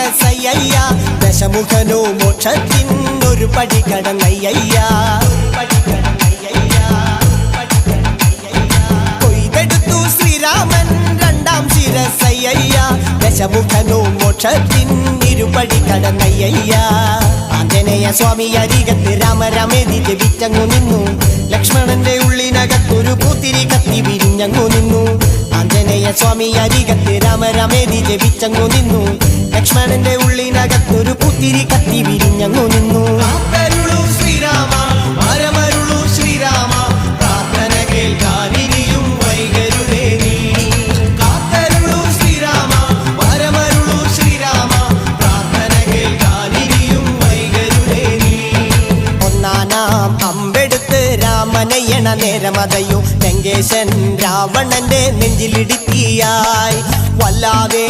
ശിരസയ്യ ദശമുഖനോ മോക്ഷത്തിനൊരു പടി കടന്നയ്യ കൊയ്തെടുത്തു ശ്രീരാമൻ രണ്ടാം ശിരസയ്യ ദശമുഖനോ മോക്ഷത്തിനിരുപടി കടന്നയ്യ ആഞ്ജനേയ സ്വാമി അരികത്ത് രാമരാമേതി ജപിച്ചങ്ങു നിന്നു ലക്ഷ്മണന്റെ ഉള്ളിനകത്തൊരു പൂത്തിരി കത്തി വിരിഞ്ഞങ്ങു നിന്നു ആഞ്ജനേയ സ്വാമി അരികത്ത് രാമരാമേതി ജപിച്ചങ്ങു നിന്നു ലക്ഷ്മണന്റെ ഉള്ളിനകത്തൊരു പൂത്തിരി കത്തി വിരിഞ്ഞങ്ങു നിന്നു ശ്രീരാമ വരമരുളൂ ശ്രീരാമ പ്രാർത്ഥന കേൾക്കാനിരിയും വൈകരുതേ നീ കാത്തരുളൂ ശ്രീരാമ വരമരുളൂ ശ്രീരാമ പ്രാർത്ഥന കേൾക്കാനിരിയും വൈകരുതേ നീ ഒന്നാനാം അമ്പെടുത്ത് രാമനയണ നേരമതയോ ലങ്കേശൻ രാവണന്റെ നെഞ്ചിലിടുക്കിയായി വല്ലാതെ